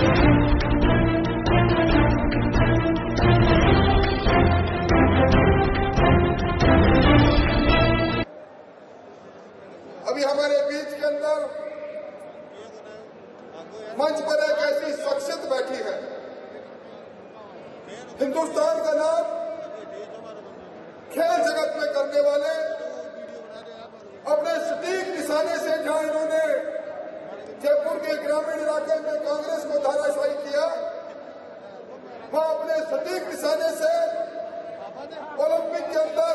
अभी हमारे बीच के अंदर मंच पर एक ऐसी शख्सियत बैठी है, हिंदुस्तान का नाम खेल जगत में करने वाले, अपने सटीक निशाने से जहां इन्होंने जयपुर के ग्रामीण इलाके में कांग्रेस को धाराशायी किया, वहां अपने सटीक निशाने से ओलंपिक के अंदर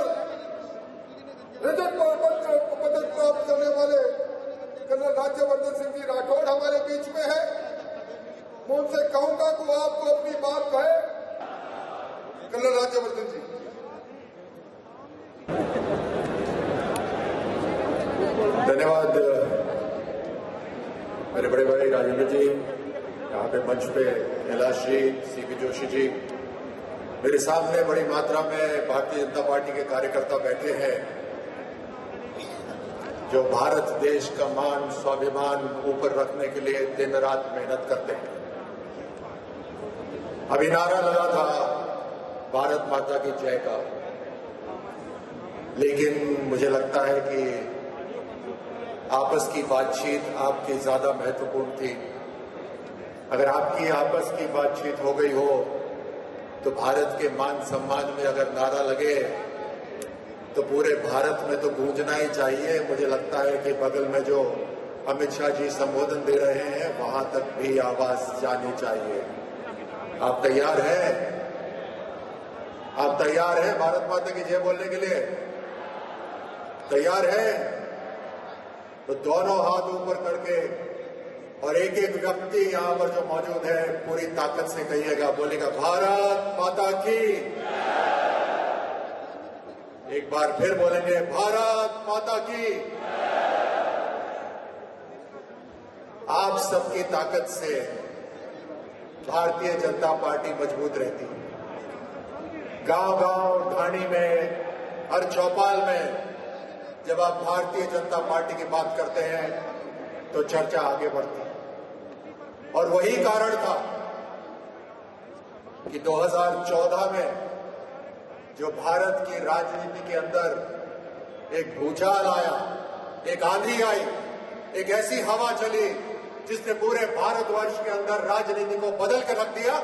रजत पदक प्राप्त करने वाले कर्नल राज्यवर्धन सिंह जी राठौड़ हमारे बीच में है। मैं उनसे कहूंगा कि वो आपको अपनी बात कहे। कर्नल राज्यवर्धन जी। धन्यवाद मेरे बड़े भाई राजेंद्र जी, यहाँ पे मंच पे कैलाश जी, सीपी जोशी जी, मेरे सामने बड़ी मात्रा में भारतीय जनता पार्टी के कार्यकर्ता बैठे हैं जो भारत देश का मान स्वाभिमान ऊपर रखने के लिए दिन रात मेहनत करते हैं। अभी नारा लगा था भारत माता की जय का, लेकिन मुझे लगता है कि आपस की बातचीत आपकी ज्यादा महत्वपूर्ण थी। अगर आपकी आपस की बातचीत हो गई हो तो भारत के मान सम्मान में अगर नारा लगे तो पूरे भारत में तो गूंजना ही चाहिए। मुझे लगता है कि बगल में जो अमित शाह जी संबोधन दे रहे हैं वहां तक भी आवाज जानी चाहिए। आप तैयार हैं? आप तैयार हैं भारत माता की जय बोलने के लिए? तैयार हैं? तो दोनों हाथ ऊपर करके और एक एक व्यक्ति यहां पर जो मौजूद है पूरी ताकत से कहिएगा, बोलेगा भारत माता की। एक बार फिर बोलेंगे भारत माता की। आप सबकी ताकत से भारतीय जनता पार्टी मजबूत रहती है। गांव-गांव, ढाणी में, हर चौपाल में जब आप भारतीय जनता पार्टी की बात करते हैं तो चर्चा आगे बढ़ती है। और वही कारण था कि 2014 में जो भारत की राजनीति के अंदर एक भूचाल आया, एक आंधी आई, एक ऐसी हवा चली जिसने पूरे भारतवर्ष के अंदर राजनीति को बदल कर रख दिया,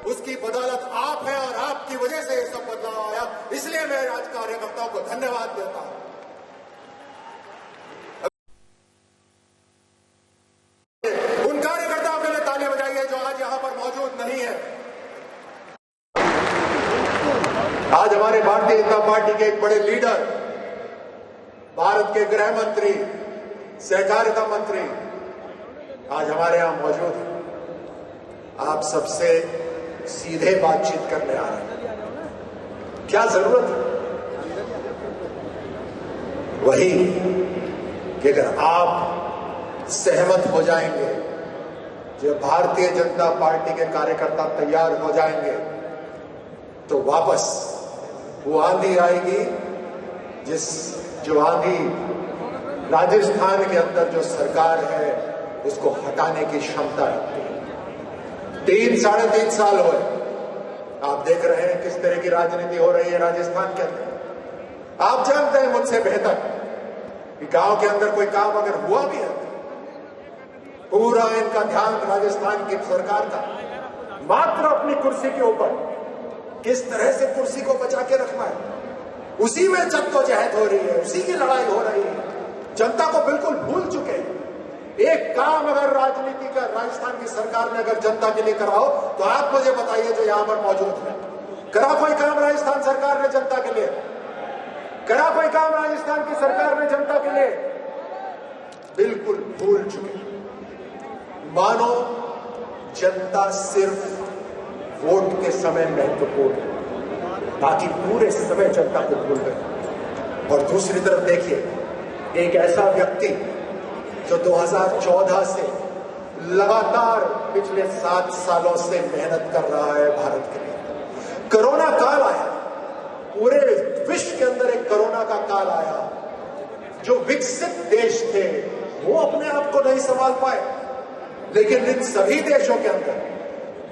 उसकी बदौलत आप हैं और आपकी वजह से ये सब बदलाव आया। इसलिए मैं आज कार्यकर्ताओं को धन्यवाद देता हूं। उन कार्यकर्ताओं के लिए ताली बजाइए जो आज यहां पर मौजूद नहीं है। आज हमारे भारतीय जनता पार्टी के एक बड़े लीडर, भारत के गृह मंत्री, सहकारिता मंत्री आज हमारे यहां मौजूद हैं। आप सबसे सीधे बातचीत करने आ रहे हैं। क्या जरूरत है? वही कि अगर आप सहमत हो जाएंगे, जो भारतीय जनता पार्टी के कार्यकर्ता तैयार हो जाएंगे, तो वापस वो आंधी आएगी जो आंधी राजस्थान के अंदर जो सरकार है उसको हटाने की क्षमता रखती है। 3-3.5 साल हुए, आप देख रहे हैं किस तरह की राजनीति हो रही है राजस्थान के अंदर। आप जानते हैं मुझसे बेहतर कि गांव के अंदर कोई काम अगर हुआ भी है, पूरा इनका ध्यान राजस्थान की सरकार का मात्र अपनी कुर्सी के ऊपर किस तरह से कुर्सी को बचा के रखना है, उसी में जद्दोजहद हो रही है, उसी की लड़ाई हो रही है। जनता को बिल्कुल भूल चुके हैं। एक काम अगर राजनीति का राजस्थान की सरकार ने अगर जनता के लिए कराओ तो आप मुझे बताइए जो यहां पर मौजूद है, करा कोई काम राजस्थान सरकार ने जनता के लिए? करा कोई काम राजस्थान की सरकार ने जनता के लिए? बिल्कुल भूल चुके। मानो जनता सिर्फ वोट के समय महत्वपूर्ण है, बाकी पूरे समय जनता को भूल गए। और दूसरी तरफ देखिए, एक ऐसा व्यक्ति जो 2014 से लगातार पिछले 7 सालों से मेहनत कर रहा है भारत के लिए। कोरोना काल आया, पूरे विश्व के अंदर एक कोरोना का काल आया। जो विकसित देश थे वो अपने आप को नहीं संभाल पाए, लेकिन इन सभी देशों के अंदर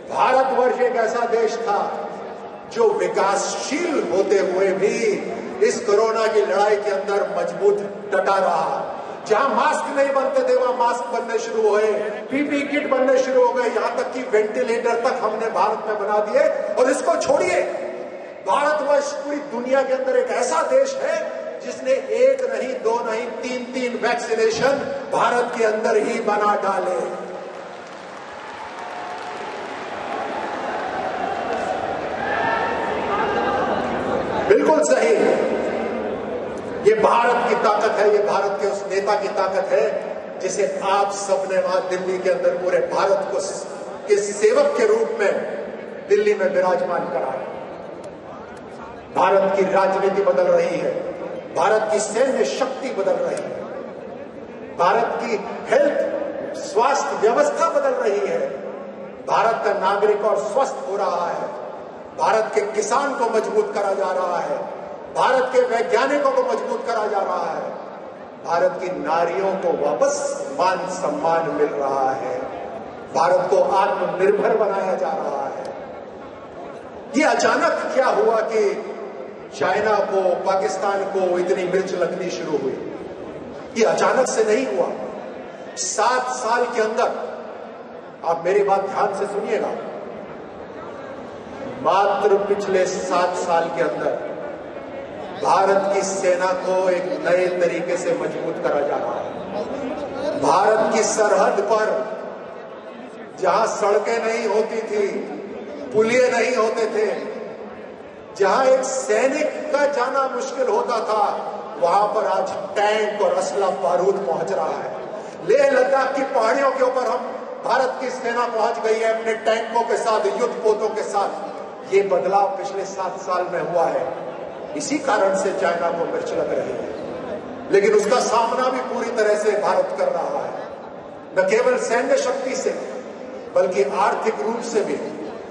भारतवर्ष एक ऐसा देश था जो विकासशील होते हुए भी इस कोरोना की लड़ाई के अंदर मजबूत डटा रहा। जहां मास्क नहीं बनते थे वहां मास्क बनने शुरू हुए, पीपी किट बनने शुरू हो गए, यहां तक कि वेंटिलेटर तक हमने भारत में बना दिए। और इसको छोड़िए, भारतवर्ष पूरी दुनिया के अंदर एक ऐसा देश है जिसने एक नहीं, दो नहीं, तीन वैक्सीनेशन भारत के अंदर ही बना डाले। बिल्कुल सही, ये भारत की ताकत है, ये भारत के उस नेता की ताकत है जिसे आप सबने वहां दिल्ली के अंदर पूरे भारत को के सेवक के रूप में दिल्ली में विराजमान करा है। भारत की राजनीति बदल रही है, भारत की सैन्य शक्ति बदल रही है, भारत की हेल्थ स्वास्थ्य व्यवस्था बदल रही है, भारत का नागरिक और स्वस्थ हो रहा है, भारत के किसान को मजबूत करा जा रहा है, भारत के वैज्ञानिकों को मजबूत करा जा रहा है, भारत की नारियों को वापस मान सम्मान मिल रहा है, भारत को आत्मनिर्भर बनाया जा रहा है। ये अचानक क्या हुआ कि चाइना को, पाकिस्तान को इतनी मिर्च लगनी शुरू हुई? ये अचानक से नहीं हुआ। 7 साल के अंदर, आप मेरी बात ध्यान से सुनिएगा, मात्र पिछले 7 साल के अंदर भारत की सेना को एक नए तरीके से मजबूत करा जा रहा है। भारत की सरहद पर जहां सड़कें नहीं होती थी, पुलिये नहीं होते थे, जहां एक सैनिक का जाना मुश्किल होता था, वहां पर आज टैंक और असला बारूद पहुंच रहा है। लेह लद्दाख की पहाड़ियों के ऊपर हम भारत की सेना पहुंच गई है अपने टैंकों के साथ, युद्ध पोतों के साथ। ये बदलाव पिछले 7 साल में हुआ है। इसी कारण से चाइना को मिर्च लग रही है, लेकिन उसका सामना भी पूरी तरह से भारत कर रहा है, न केवल सैन्य शक्ति से बल्कि आर्थिक रूप से भी।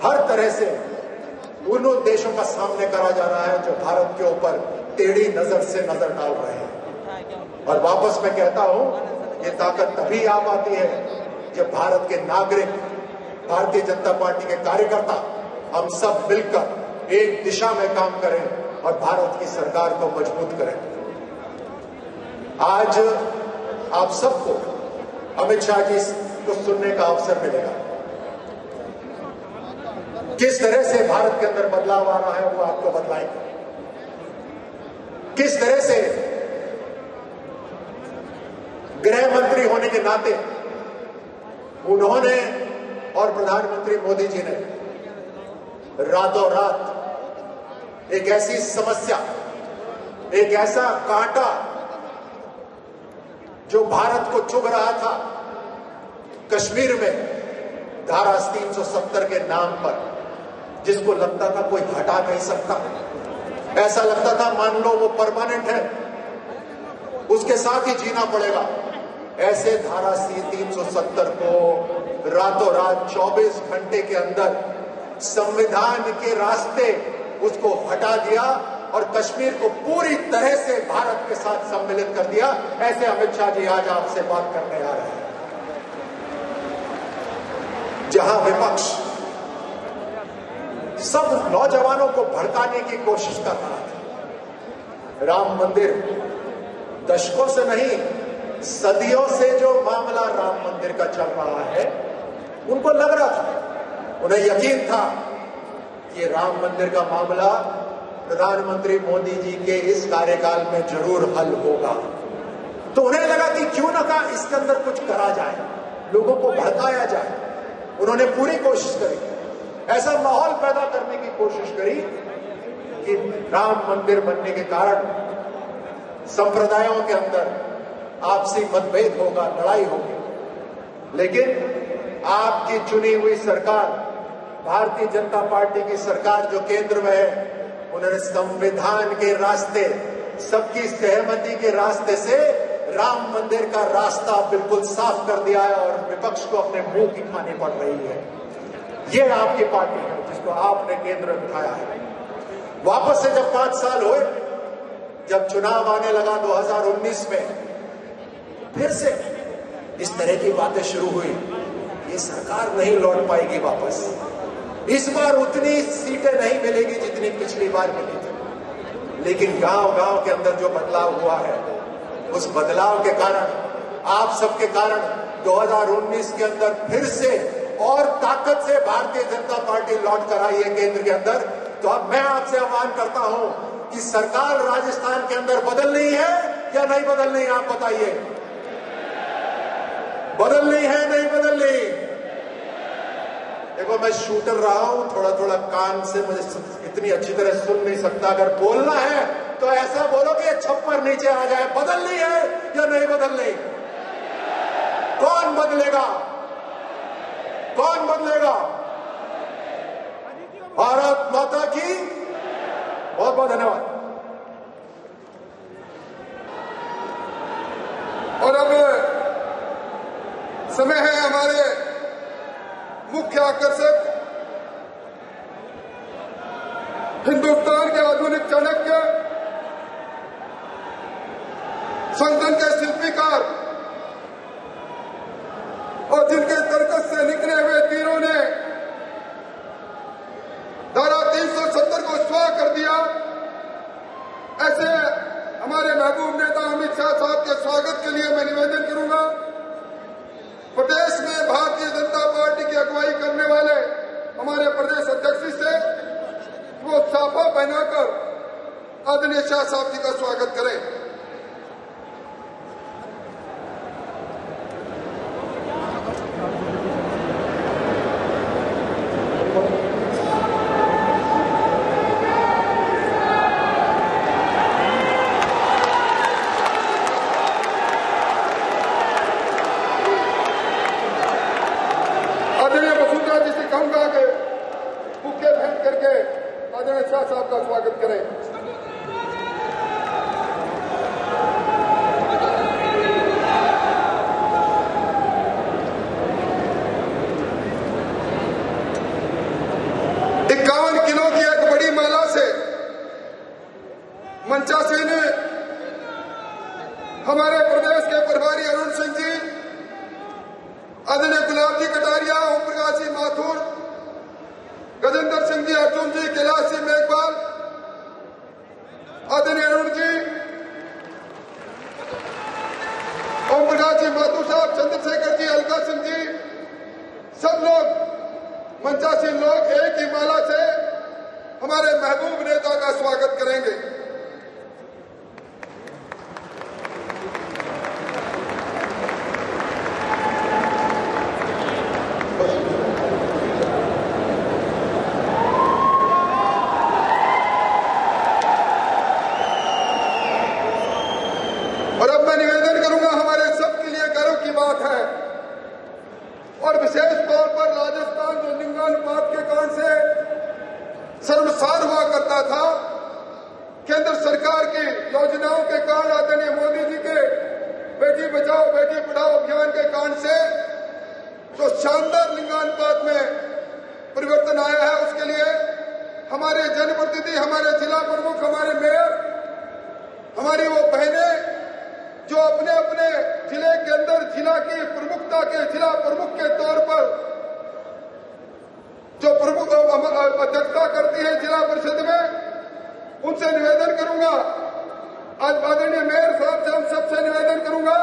हर तरह से उन देशों का सामने करा जा रहा है जो भारत के ऊपर टेढ़ी नजर से नजर डाल रहे हैं। और वापस मैं कहता हूं, ये ताकत तभी आ पाती है जब भारत के नागरिक, भारतीय जनता पार्टी के कार्यकर्ता हम सब मिलकर एक दिशा में काम करें और भारत की सरकार को मजबूत करें। आज आप सबको अमित शाह जी को सुनने का अवसर मिलेगा। किस तरह से भारत के अंदर बदलाव आ रहा है वो आपको बतलाएंगे। किस तरह से गृह मंत्री होने के नाते उन्होंने और प्रधानमंत्री मोदी जी ने रातों रात एक ऐसी समस्या, एक ऐसा कांटा जो भारत को चुभ रहा था, कश्मीर में धारा 370 के नाम पर, जिसको लगता था कोई हटा नहीं सकता, ऐसा लगता था मान लो वो परमानेंट है, उसके साथ ही जीना पड़ेगा। ऐसे धारा 370 को रातों रात 24 घंटे के अंदर संविधान के रास्ते उसको हटा दिया और कश्मीर को पूरी तरह से भारत के साथ सम्मिलित कर दिया। ऐसे अमित शाह जी आज आपसे बात करने आ रहे हैं। जहां विपक्ष सब नौजवानों को भड़काने की कोशिश कर रहा था, राम मंदिर दशकों से नहीं सदियों से जो मामला राम मंदिर का चल रहा है, उनको लग रहा था, उन्हें यकीन था कि राम मंदिर का मामला प्रधानमंत्री मोदी जी के इस कार्यकाल में जरूर हल होगा। तो उन्हें लगा कि क्यों ना का इसके अंदर कुछ करा जाए, लोगों को भड़काया जाए। उन्होंने पूरी कोशिश करी, ऐसा माहौल पैदा करने की कोशिश करी कि राम मंदिर बनने के कारण संप्रदायों के अंदर आपसी मतभेद होगा, लड़ाई होगी। लेकिन आपकी चुनी हुई सरकार, भारतीय जनता पार्टी की सरकार जो केंद्र में है, उन्होंने संविधान के रास्ते, सबकी सहमति के रास्ते से राम मंदिर का रास्ता बिल्कुल साफ कर दिया है और विपक्ष को अपने मुंह की खानी पड़ रही है। ये आपकी पार्टी है जिसको आपने केंद्र में उठाया है। वापस से जब 5 साल हुए, जब चुनाव आने लगा 2019 में, फिर से इस तरह की बातें शुरू हुई। ये सरकार नहीं लौट पाएगी वापस, इस बार उतनी सीटें नहीं मिलेगी जितनी पिछली बार मिली थी, लेकिन गांव-गांव के अंदर जो बदलाव हुआ है, उस बदलाव के कारण, आप सबके कारण 2019 के अंदर फिर से और ताकत से भारतीय जनता पार्टी लौट कर आई है केंद्र के अंदर। तो अब मैं आपसे आह्वान करता हूं कि सरकार राजस्थान के अंदर बदलनी है या नहीं बदलनी, आप बताइए। बदलनी है नहीं बदलनी? देखो, मैं शूटर रहा हूं, थोड़ा थोड़ा कान से मुझे इतनी अच्छी तरह सुन नहीं सकता। अगर बोलना है तो ऐसा बोलो कि छप्पर नीचे आ जाए। बदलनी है या नहीं बदलनी? कौन बदलेगा? कौन बदलेगा? भारत माता की बहुत बहुत धन्यवाद। और अब समय है हमारे मुख्य आकर्षक, हिंदुस्तान के आधुनिक चाणक्य, संगठन के शिल्पीकार और जिनके तर्कस से निकले हुए तीरों ने धारा 370 को स्वाह कर दिया, ऐसे हमारे महबूब नेता अमित शाह साहब के स्वागत के लिए मैं निवेदन करूंगा, प्रदेश में भारतीय जनता पार्टी की अगुवाई करने वाले हमारे प्रदेश अध्यक्ष जी से वो साफा पहनाकर आदरणीय शाह साहब जी का स्वागत करें। कहूंगा कि बुके भेंट करके आदरणीय शाह साहब का स्वागत करें। इक्यावन किलो की एक बड़ी माला से मंचासी ने हमारे प्रदेश के प्रभारी अरुण सिंह जी, आदरणीय गुलाब जी कटारिया, ओम प्रकाश जी माथुर, गजेंद्र सिंह जी अर्जुन जी, कैलाश जी मेघवाल, आदरणीय अरुण जी, ओम प्रकाश जी माथुर साहब, चंद्रशेखर जी, अलका सिंह जी, सब लोग मंचासी लोग एक ही माला से हमारे महबूब नेता का स्वागत करेंगे। और अब मैं निवेदन करूंगा, हमारे सबके लिए गर्व की बात है और विशेष तौर पर राजस्थान जो लिंगानुपात के कारण से शर्मसार हुआ करता था, केंद्र सरकार की योजनाओं के कारण, आदरणीय मोदी जी के बेटी बचाओ बेटी पढ़ाओ अभियान के कारण से जो शानदार लिंगानुपात में परिवर्तन आया है, उसके लिए हमारे जनप्रतिनिधि, हमारे जिला प्रमुख, हमारे मेयर, हमारी वो बहनें जो अपने अपने जिले के अंदर जिला की प्रमुखता के, जिला प्रमुख के तौर पर जो प्रमुख अध्यक्षता करती है जिला परिषद में, उनसे निवेदन करूंगा, आज आदरणीय मेयर साहब से हम सबसे निवेदन करूंगा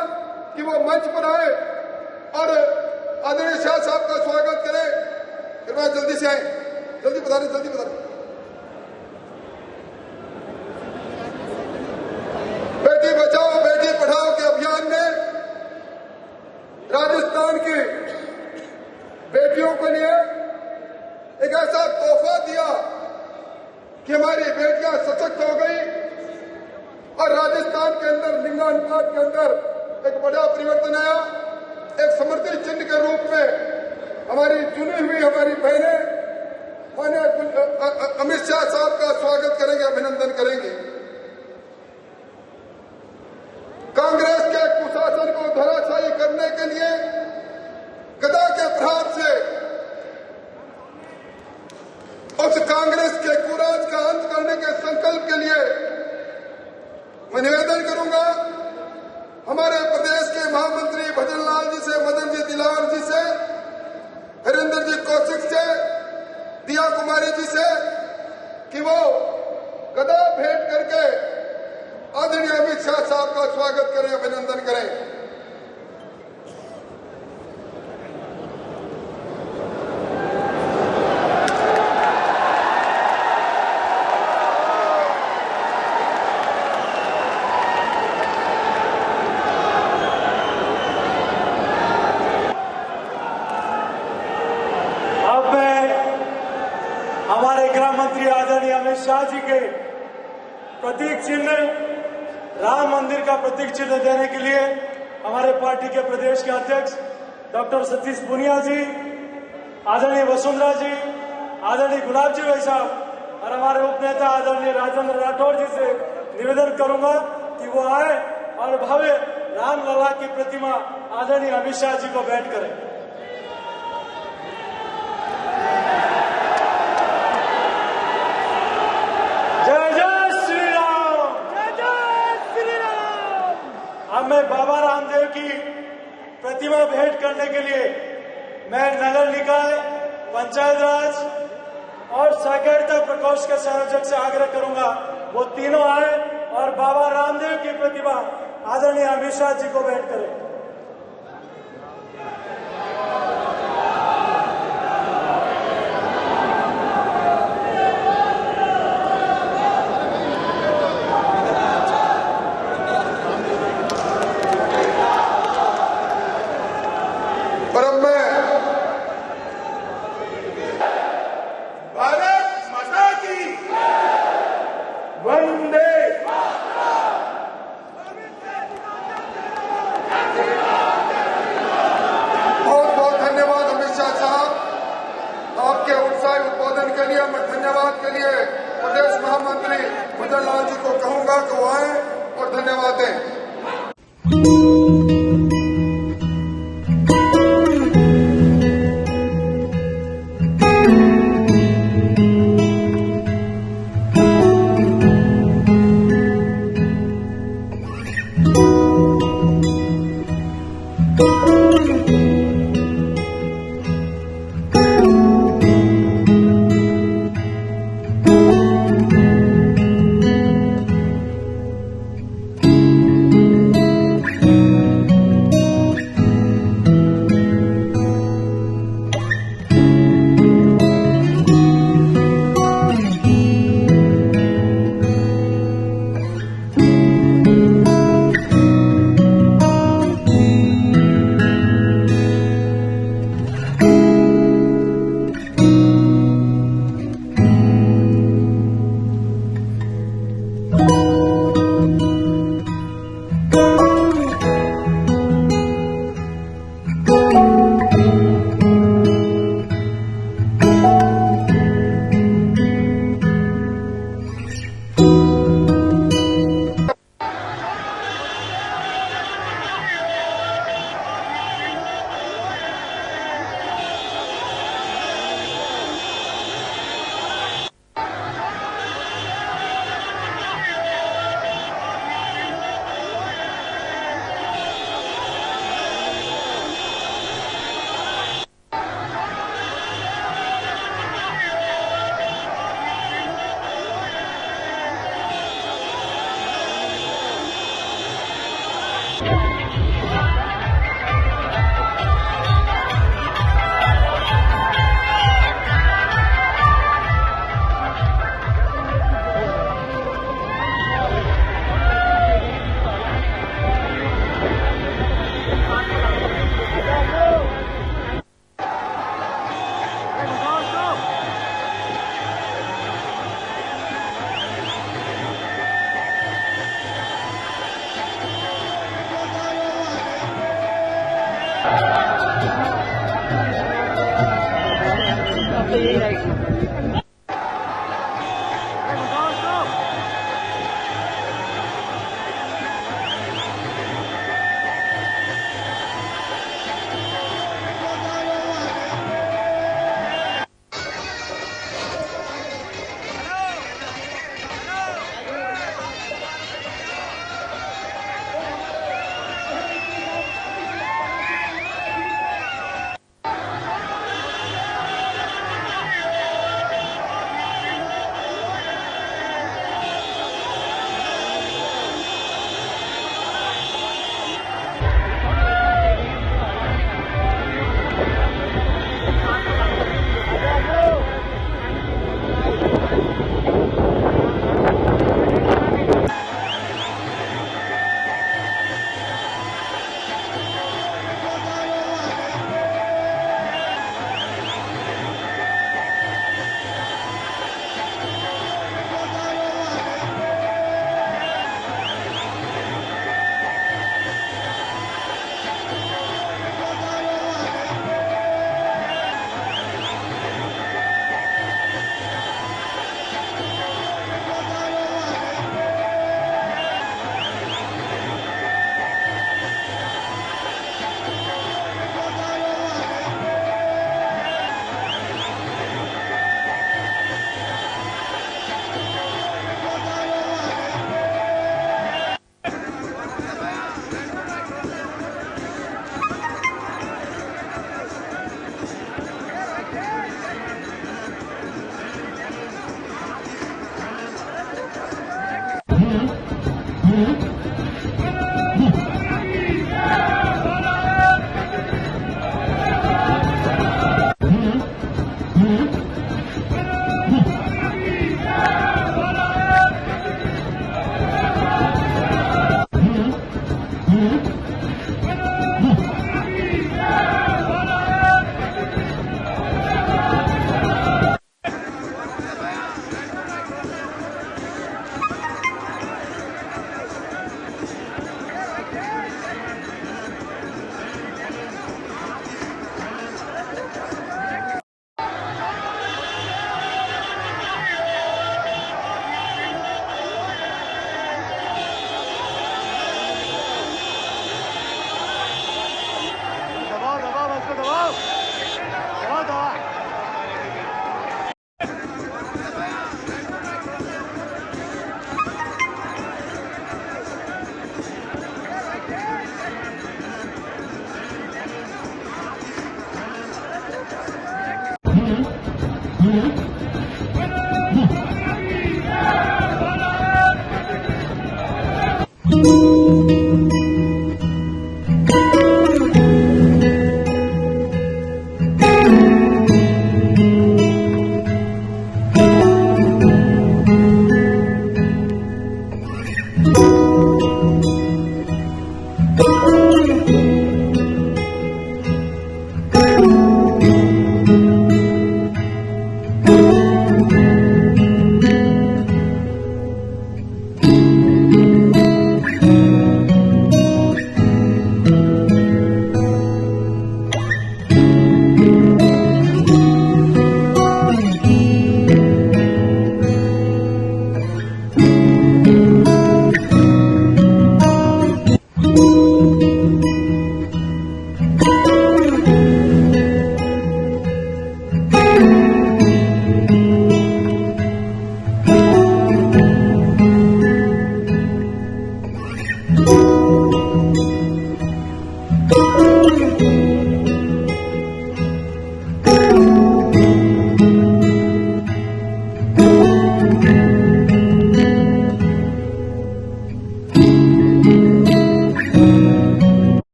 कि वो मंच पर आए और आदरणीय शाह साहब का स्वागत करें। कृपया जल्दी से आए, जल्दी बता रहे, जल्दी बता रहे। बेटी बचाओ बेटी पढ़ाओ के अभियान में राजस्थान की बेटियों के लिए एक ऐसा तोहफा दिया कि हमारी बेटियां सशक्त हो गई और राजस्थान के अंदर लिंगानुपात के अंदर एक बड़ा परिवर्तन आया। एक समृद्धि चिन्ह के रूप में हमारी चुनी हुई हमारी बहनें माननीय अमित शाह साहब का स्वागत करेंगे, अभिनंदन करेंगे। कांग्रेस के कुशासन को धराशायी करने के लिए गदा के प्रहार से उस कांग्रेस के कुराज का अंत करने के संकल्प के लिए मैं निवेदन करूंगा, हमारे प्रदेश के महामंत्री भजन लाल जी से, मदन जी दिलावर जी से, हरिंदर जी कौशिक से, दिया कुमारी जी से कि वो गदा भेंट करके आदरणीय अमित शाह साहब का स्वागत करें, अभिनंदन करें। हमारे गृह मंत्री आदरणीय अमित शाह जी के प्रतीक चिन्ह राम मंदिर का प्रतीक चिन्ह देने के लिए हमारे पार्टी के प्रदेश के अध्यक्ष डॉक्टर सतीश पूनिया जी, आदरणीय वसुंधरा जी, आदरणीय गुलाब जी भाई साहब और हमारे उपनेता आदरणीय राजेंद्र राठौर जी से निवेदन करूंगा कि वो आए और भव्य रामलला की प्रतिमा आदरणीय अमित शाह जी को भेंट करें। अब मैं बाबा रामदेव की प्रतिमा भेंट करने के लिए मैं नगर निकाय, पंचायत राज और सहकारिता प्रकोष्ठ के संयोजक से आग्रह करूंगा वो तीनों आए और बाबा रामदेव की प्रतिमा आदरणीय अमित शाह जी को भेंट करें। उद्बोधन के लिए मैं धन्यवाद के लिए प्रदेश महामंत्री मदन लाल जी को कहूंगा कि वो आए और धन्यवाद दें।